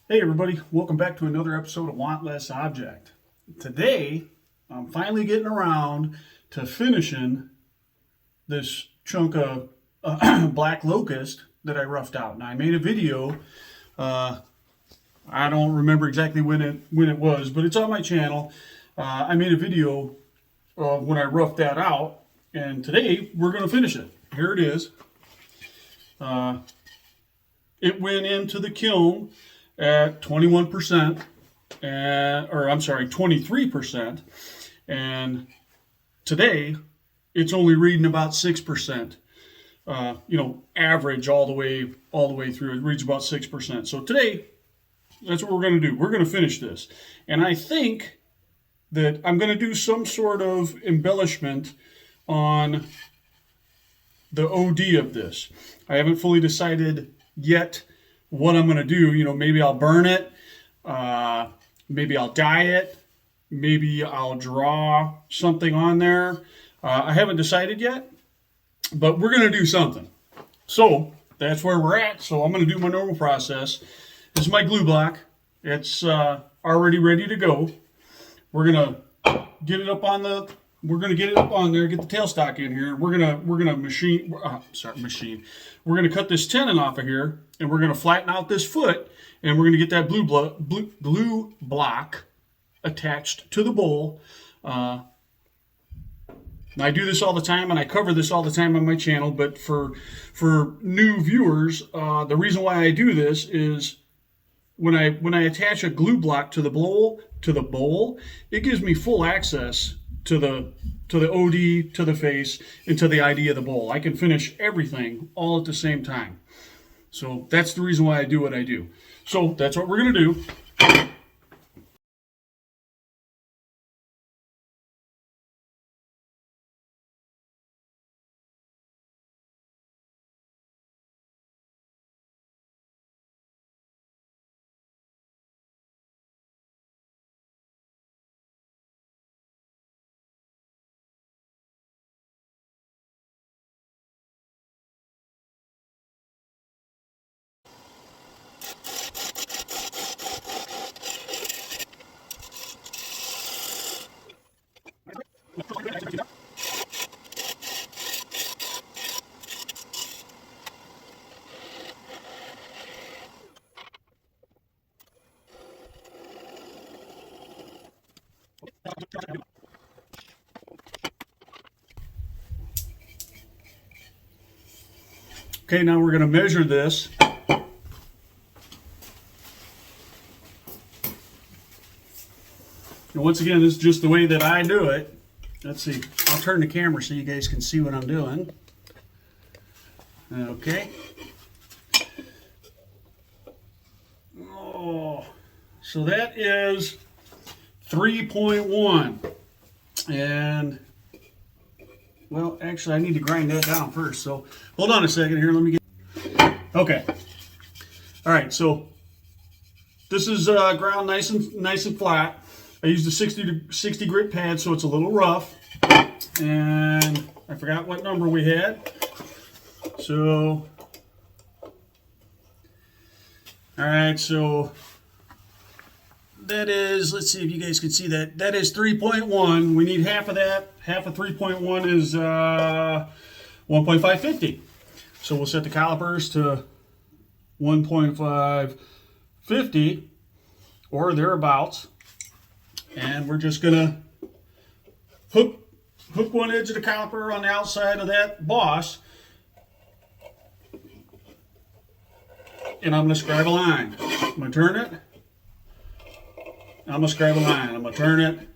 Hey everybody, welcome back to another episode of Want Less Object. Today, I'm finally getting around to finishing this chunk of Black Locust that I roughed out. Now I made a video, I don't remember exactly when it was, but it's on my channel. I made a video of when I roughed that out, and today we're going to finish it. Here it is. It went into the kiln at 21%, or I'm sorry, 23%, and today it's only reading about 6%. Average all the way through. It reads about 6%. So today, that's what we're going to do. We're going to finish this, and I think that I'm going to do some sort of embellishment on the OD of this. I haven't fully decided yet what I'm going to do. Maybe I'll burn it, maybe I'll dye it, maybe I'll draw something on there. I haven't decided yet, but we're going to do something. So that's where we're at. So I'm going to do my normal process. This is my glue block. It's already ready to go. We're going to get it up on the there, get the tailstock in here. We're gonna machine. We're gonna cut this tenon off of here, and we're gonna flatten out this foot, and we're gonna get that glue block attached to the bowl. I do this all the time, and I cover this all the time on my channel. But for new viewers, the reason why I do this is when I attach a glue block to the bowl, it gives me full access to the OD, to the face, and to the ID of the bowl. I can finish everything all at the same time. So that's the reason why I do what I do. So that's what we're going to do. Okay, now we're going to measure this. And once again, this is just the way that I do it. Let's see. I'll turn the camera so you guys can see what I'm doing. Okay. Oh, so that is 3.1. And, well, actually, I need to grind that down first. So hold on a second here. Let me get. Okay. All right. So this is ground nice and flat. I used a 60 grit pad, so it's a little rough. And I forgot what number we had. So, all right, so that is, let's see if you guys can see that. That is 3.1. We need half of that. Half of 3.1 is 1.550. So we'll set the calipers to 1.550 or thereabouts. And we're just gonna hook one edge of the caliper on the outside of that boss, and I'm gonna scribe a line. I'm gonna turn it. I'm gonna scribe a line. I'm gonna turn it.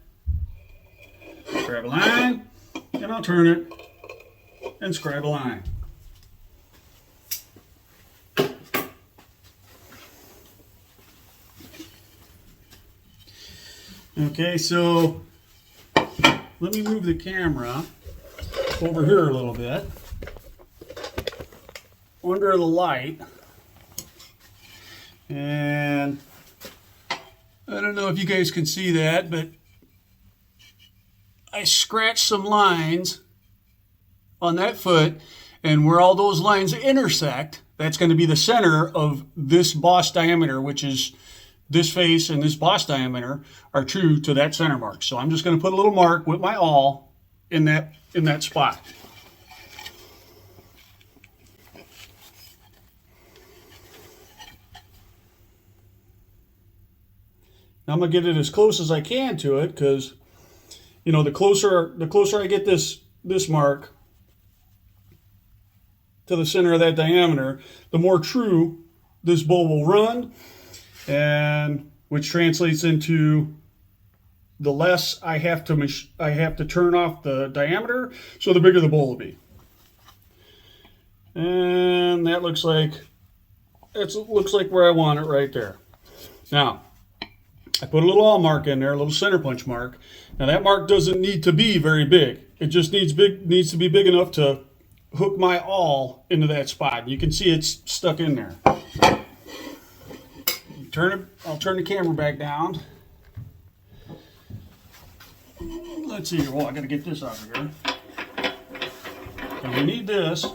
Scribe a line, and I'll turn it and scribe a line. Okay, so let me move the camera over here a little bit under the light, and I don't know if you guys can see that, but I scratched some lines on that foot, and where all those lines intersect, that's going to be the center of this boss diameter, which is this face and this boss diameter are true to that center mark. So I'm just going to put a little mark with my awl in that spot. Now I'm going to get it as close as I can to it, because you know, the closer I get this mark to the center of that diameter, the more true this bowl will run, and which translates into the less I have to turn off the diameter, so the bigger the bowl will be. And that looks like where I want it right there. Now, I put a little awl mark in there, a little center punch mark. Now that mark doesn't need to be very big. It just needs to be big enough to hook my awl into that spot. You can see it's stuck in there. I'll turn the camera back down. Let's see. Well, I got to get this out of here. So we need this,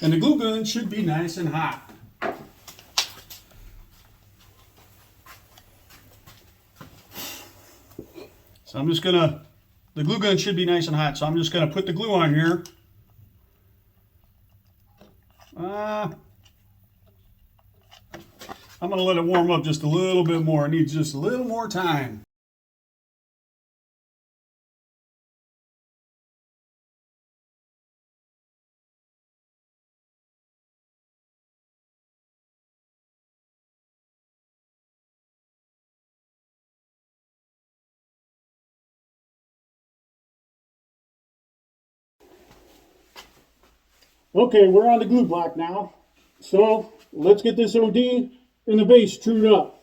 and the glue gun should be nice and hot. So I'm just gonna, the glue gun should be nice and hot, so I'm just gonna put the glue on here. I'm gonna let it warm up just a little bit more. It needs just a little more time. Okay, we're on the glue block now. So let's get this OD in the base trued up.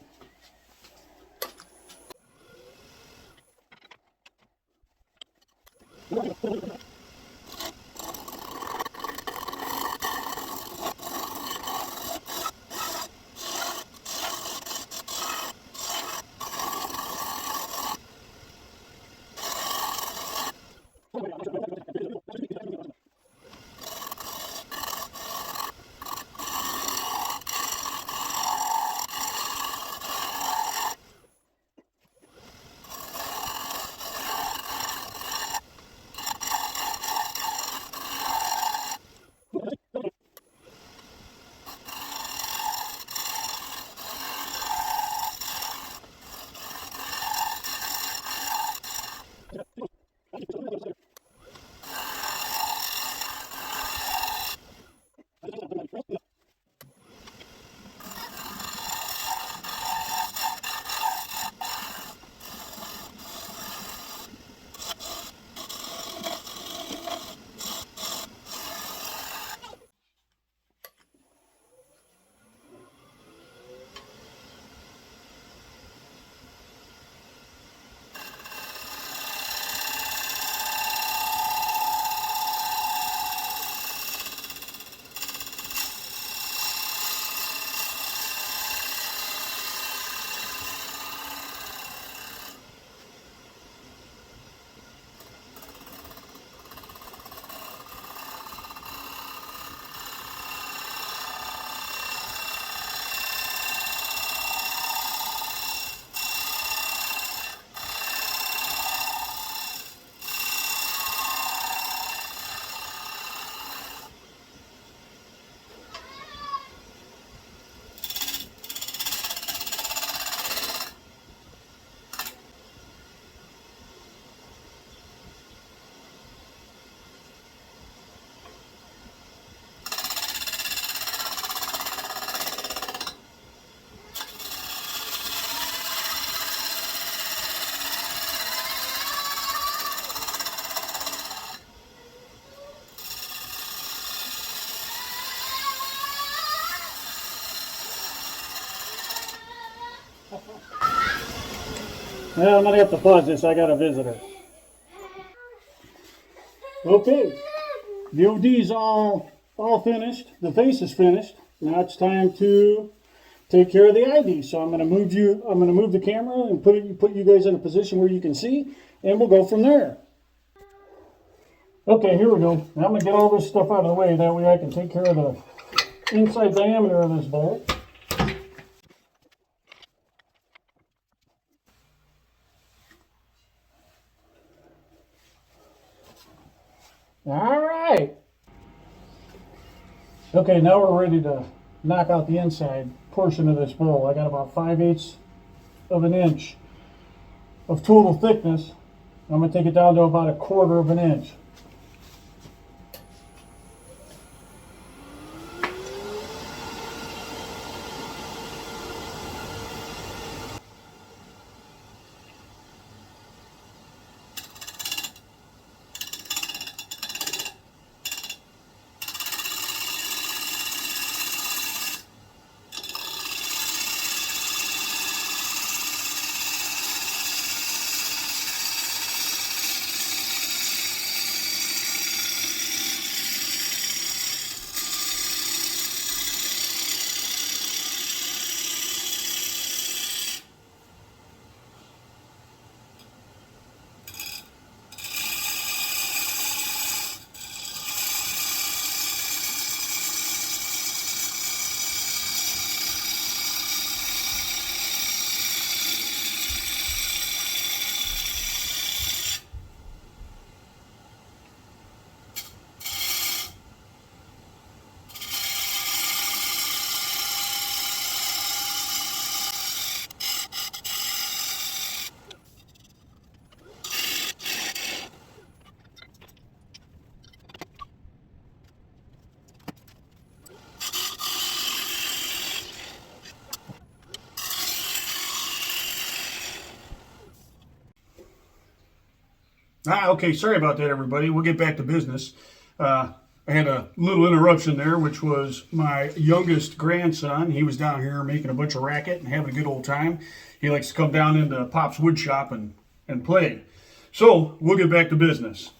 Well, I'm gonna have to pause this. I got a visitor. Okay, the OD's all finished. The face is finished. Now it's time to take care of the ID. So I'm gonna move the camera and put you guys in a position where you can see, and we'll go from there. Okay, here we go. Now I'm gonna get all this stuff out of the way. That way I can take care of the inside diameter of this bolt. All right. Okay, now we're ready to knock out the inside portion of this bowl. I got about 5/8 of an inch of total thickness. I'm going to take it down to about 1/4 of an inch. Okay, sorry about that, everybody. We'll get back to business. I had a little interruption there, which was my youngest grandson. He was down here making a bunch of racket and having a good old time. He likes to come down into Pop's wood shop and play. So we'll get back to business.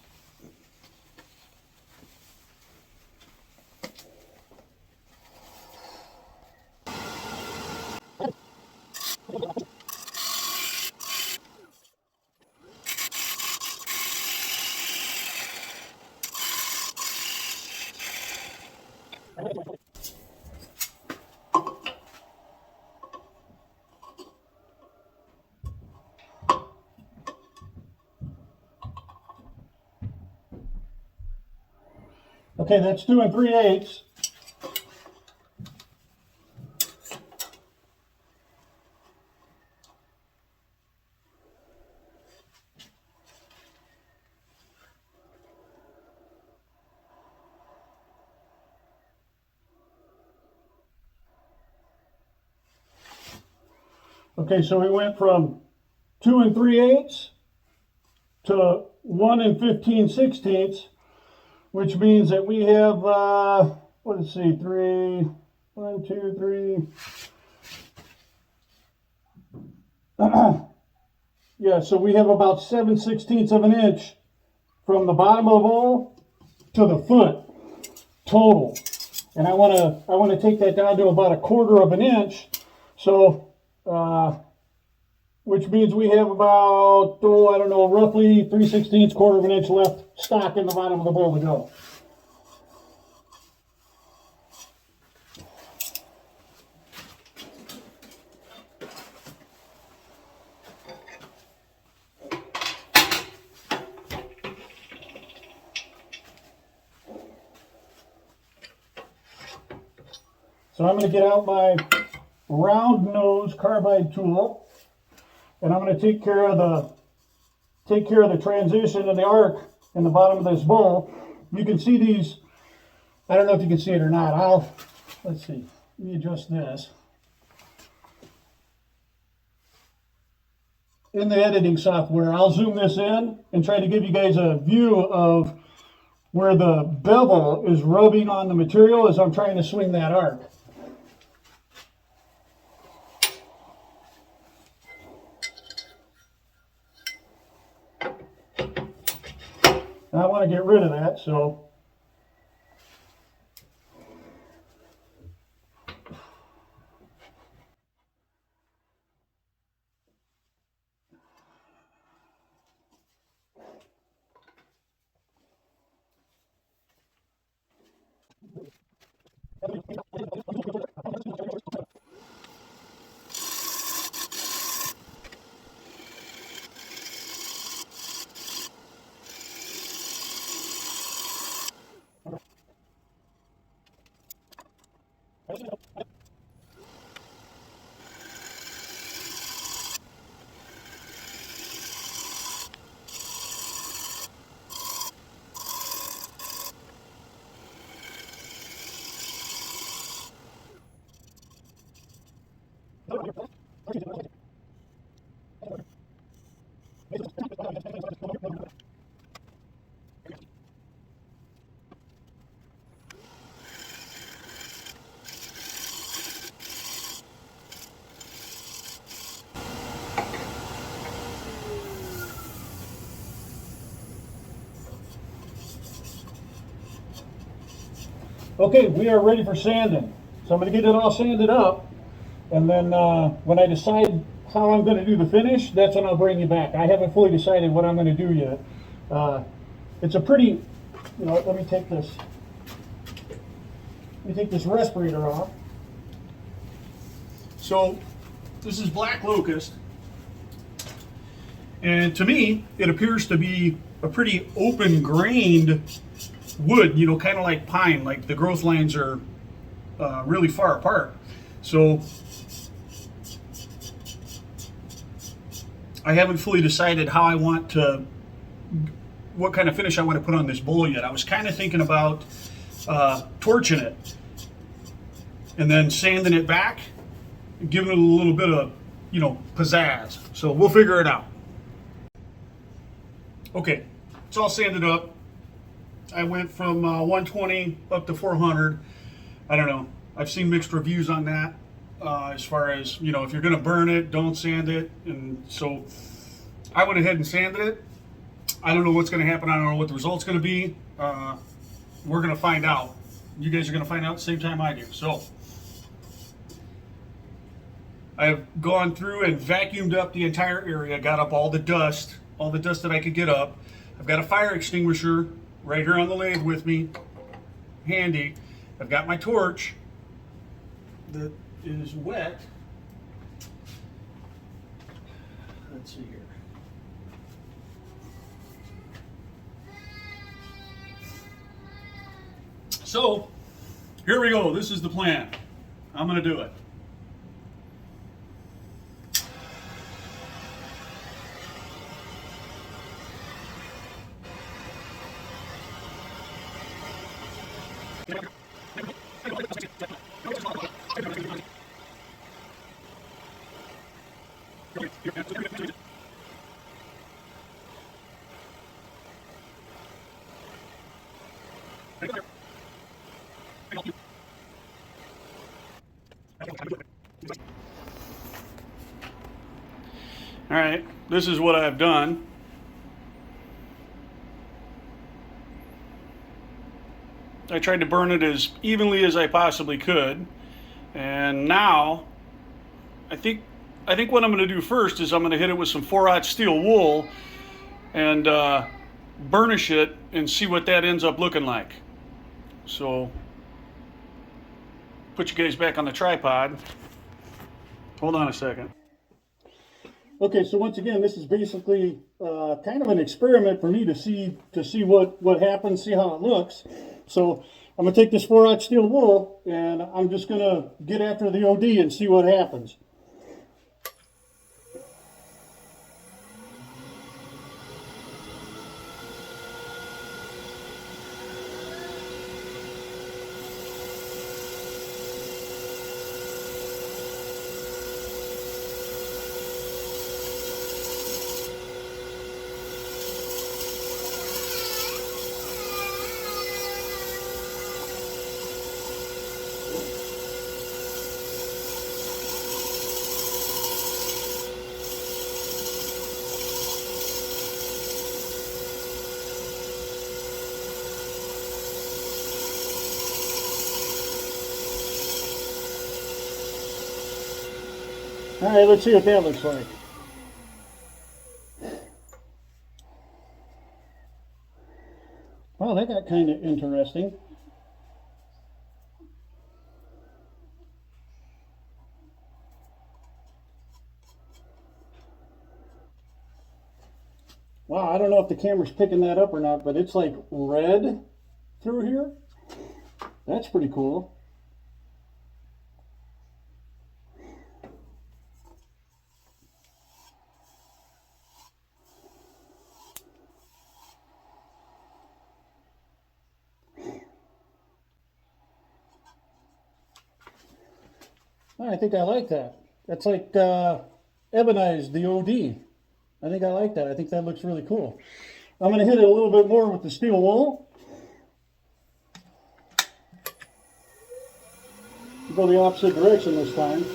Okay, that's 2 3/8. Okay, so we went from 2 3/8 to 1 15/16, which means that we have, let's see, 3, 1, 2, 3. Yeah, so we have about 7/16 of an inch from the bottom of the bowl to the foot total. And I want to take that down to about 1/4 of an inch. So, which means we have about, I don't know, roughly 3/16, 1/4 of an inch left stock in the bottom of the bowl to go. So I'm going to get out my round nose carbide tool, and I'm going to take care of the transition and the arc in the bottom of this bowl. You can see these. I don't know if you can see it or not. Let's see. Let me adjust this. In the editing software, I'll zoom this in and try to give you guys a view of where the bevel is rubbing on the material as I'm trying to swing that arc. And I want to get rid of that, so Okay, we are ready for sanding. So I'm going to get it all sanded up, and then when I decide how I'm going to do the finish, that's when I'll bring you back. I haven't fully decided what I'm going to do yet. It's a pretty, let me take this respirator off. So this is Black Locust, and to me, it appears to be a pretty open-grained wood, kind of like pine, like the growth lines are really far apart. So I haven't fully decided what kind of finish I want to put on this bowl yet. I was kind of thinking about torching it and then sanding it back, giving it a little bit of, pizzazz. So we'll figure it out. Okay, it's all sanded up. I went from 120 up to 400. I don't know. I've seen mixed reviews on that as far as, if you're going to burn it, don't sand it. And so I went ahead and sanded it. I don't know what's going to happen. I don't know what the result's going to be. We're going to find out. You guys are going to find out at the same time I do. So I've gone through and vacuumed up the entire area, got up all the dust that I could get up. I've got a fire extinguisher right here on the lathe with me, handy. I've got my torch that is wet. Let's see here. So, here we go. This is the plan. I'm going to do it. All right, this is what I've done. I tried to burn it as evenly as I possibly could. And now, I think what I'm going to do first is I'm going to hit it with some 4/0 steel wool and burnish it and see what that ends up looking like. So, put you guys back on the tripod. Hold on a second. Okay, so once again, this is basically kind of an experiment for me to see what happens, see how it looks. So I'm gonna take this 4/0 steel wool and I'm just gonna get after the OD and see what happens. All right, let's see what that looks like. Well, that got kind of interesting. Wow, I don't know if the camera's picking that up or not, but it's like red through here. That's pretty cool. I think I like that. That's like ebonized the OD. I think I like that. I think that looks really cool. I'm going to hit it a little bit more with the steel wool. Go the opposite direction this time.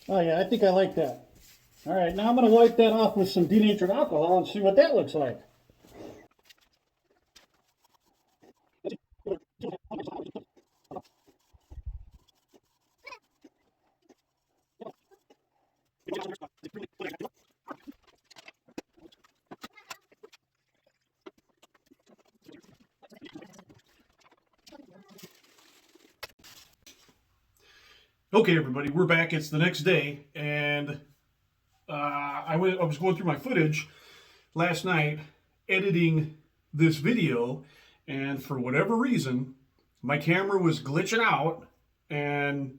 Oh yeah, I think I like that. All right, now I'm going to wipe that off with some denatured alcohol and see what that looks like. Okay, everybody, we're back. It's the next day, and I was going through my footage last night, editing this video, and for whatever reason, my camera was glitching out, and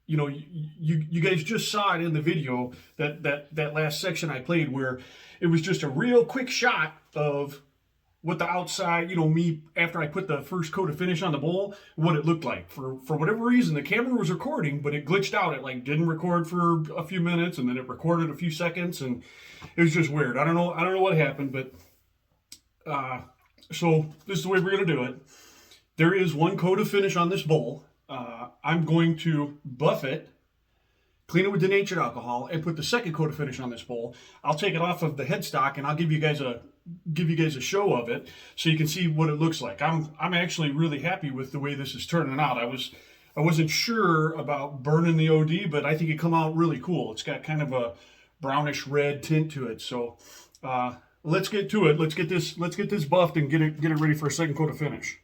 you guys just saw it in the video, that last section I played where it was just a real quick shot of what the outside, me after I put the first coat of finish on the bowl, what it looked like. For whatever reason, the camera was recording, but it glitched out. It like didn't record for a few minutes, and then it recorded a few seconds, and it was just weird. I don't know what happened, but so this is the way we're gonna do it. There is one coat of finish on this bowl. I'm going to buff it, clean it with denatured alcohol, and put the second coat of finish on this bowl. I'll take it off of the headstock, and I'll give you guys a show of it so you can see what it looks like. I'm actually really happy with the way this is turning out. I wasn't sure about burning the OD, but I think it come out really cool. It's got kind of a brownish red tint to it. So let's get to it. Let's get this buffed and get it ready for a second coat of finish.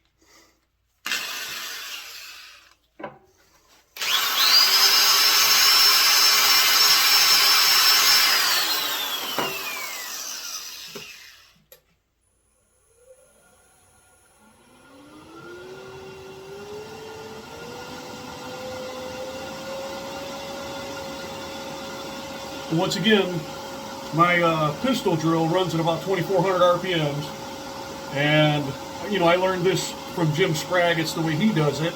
Once again, my pistol drill runs at about 2,400 RPMs, and I learned this from Jim Sprague. It's the way he does it.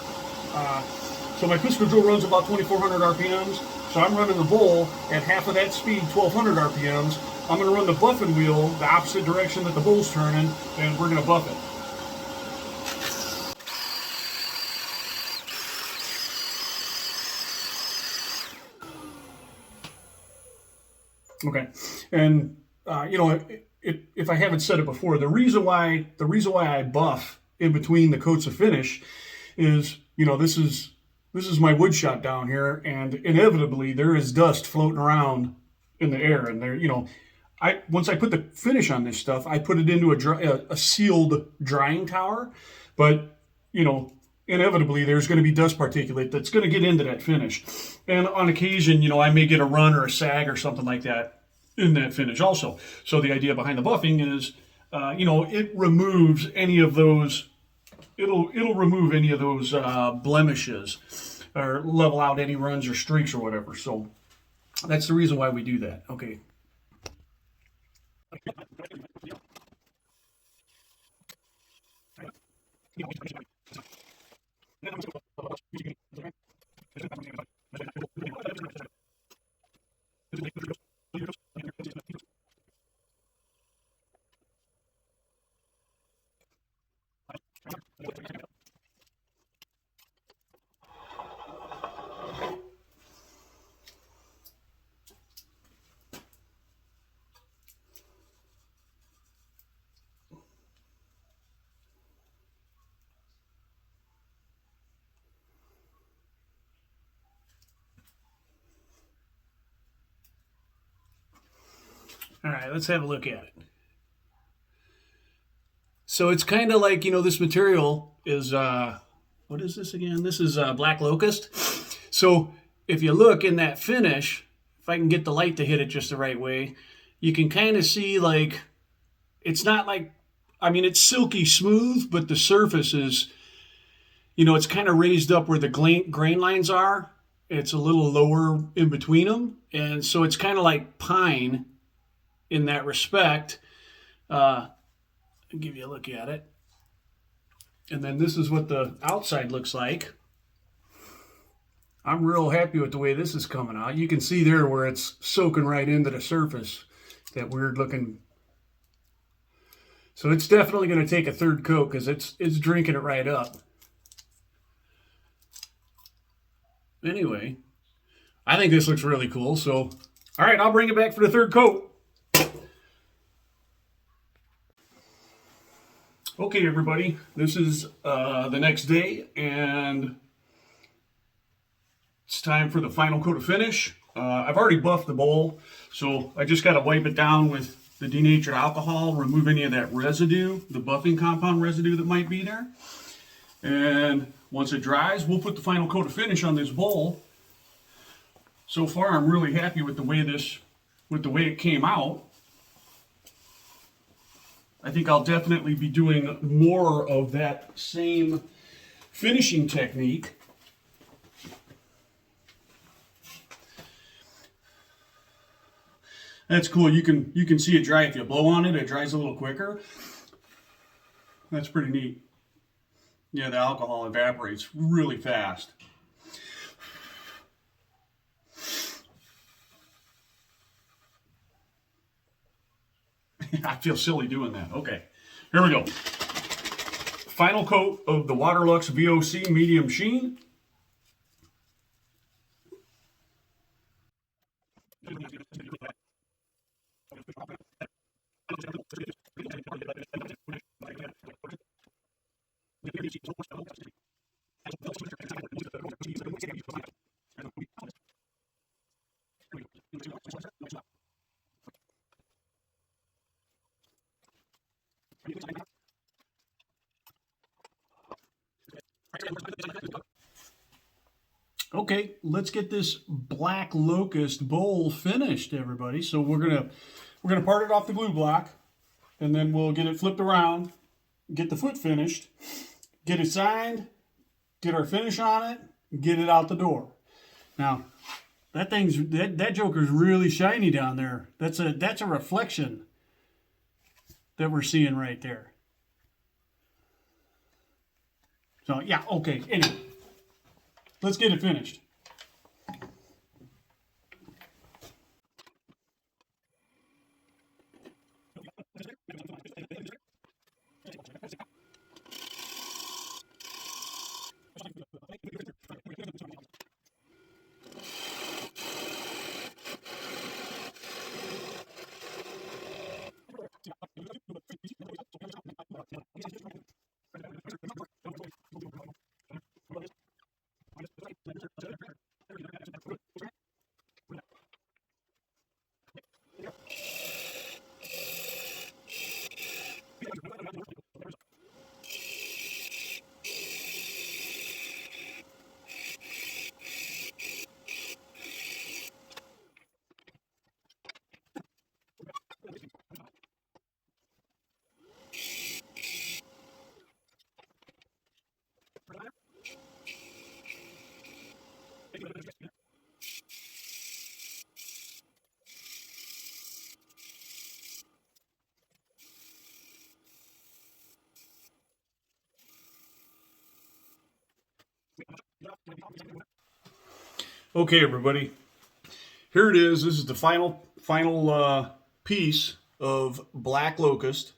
So my pistol drill runs about 2,400 RPMs. So I'm running the bowl at half of that speed, 1,200 RPMs. I'm going to run the buffing wheel the opposite direction that the bowl's turning, and we're going to buff it. Okay, and if I haven't said it before, the reason why I buff in between the coats of finish is this is my wood shop down here, and inevitably there is dust floating around in the air, and I once I put the finish on this stuff, I put it into a sealed drying tower, but inevitably there's going to be dust particulate that's going to get into that finish, and on occasion I may get a run or a sag or something like that in that finish also. So the idea behind the buffing is it removes any of those, it'll remove any of those blemishes or level out any runs or streaks or whatever. So that's the reason why we do that. Okay. All right, let's have a look at it. So it's kind of like, this material is, what is this again? This is Black Locust. So if you look in that finish, if I can get the light to hit it just the right way, you can kind of see like, it's not like, it's silky smooth, but the surface is, it's kind of raised up where the grain lines are. It's a little lower in between them. And so it's kind of like pine in that respect. I'll give you a look at it. And then this is what the outside looks like. I'm real happy with the way this is coming out. You can see there where it's soaking right into the surface. That weird looking. So it's definitely going to take a third coat because it's drinking it right up. Anyway, I think this looks really cool. So, all right, I'll bring it back for the third coat. Okay, everybody, this is the next day, and it's time for the final coat of finish. I've already buffed the bowl, so I just got to wipe it down with the denatured alcohol, remove any of that residue, the buffing compound residue that might be there. And once it dries, we'll put the final coat of finish on this bowl. So far, I'm really happy with the way it came out. I think I'll definitely be doing more of that same finishing technique. That's cool. You can see it dry. If you blow on it, it dries a little quicker. That's pretty neat. Yeah, the alcohol evaporates really fast. I feel silly doing that. Okay, here we go. Final coat of the Waterlux VOC Medium Sheen. Okay, let's get this Black Locust bowl finished, everybody. So we're gonna part it off the glue block, and then we'll get it flipped around, get the foot finished, get it signed, get our finish on it, get it out the door. Now, that joker's really shiny down there. That's a reflection that we're seeing right there. So yeah, okay. Anyway, let's get it finished. Okay, everybody. Here it is. This is the final piece of Black Locust.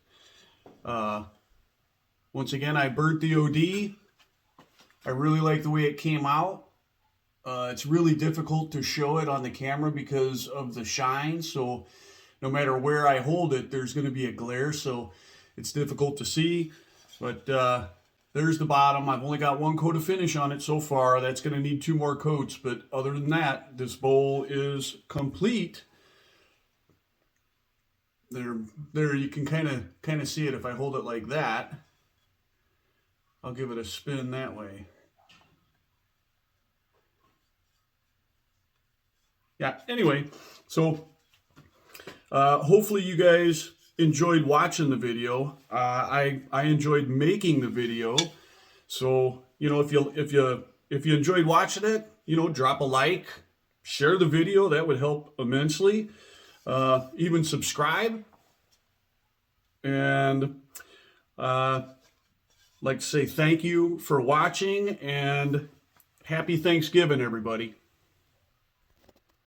Once again, I burnt the OD. I really like the way it came out. It's really difficult to show it on the camera because of the shine. So no matter where I hold it, there's going to be a glare. So it's difficult to see. But there's the bottom. I've only got one coat of finish on it so far. That's going to need 2 more coats. But other than that, this bowl is complete. There you can kind of see it if I hold it like that. I'll give it a spin that way. Yeah, anyway, so hopefully you guys enjoyed watching the video. I enjoyed making the video. So, you know, if you enjoyed watching it, you know, drop a like, share the video, that would help immensely. Even subscribe. And like to say thank you for watching, and happy Thanksgiving, everybody.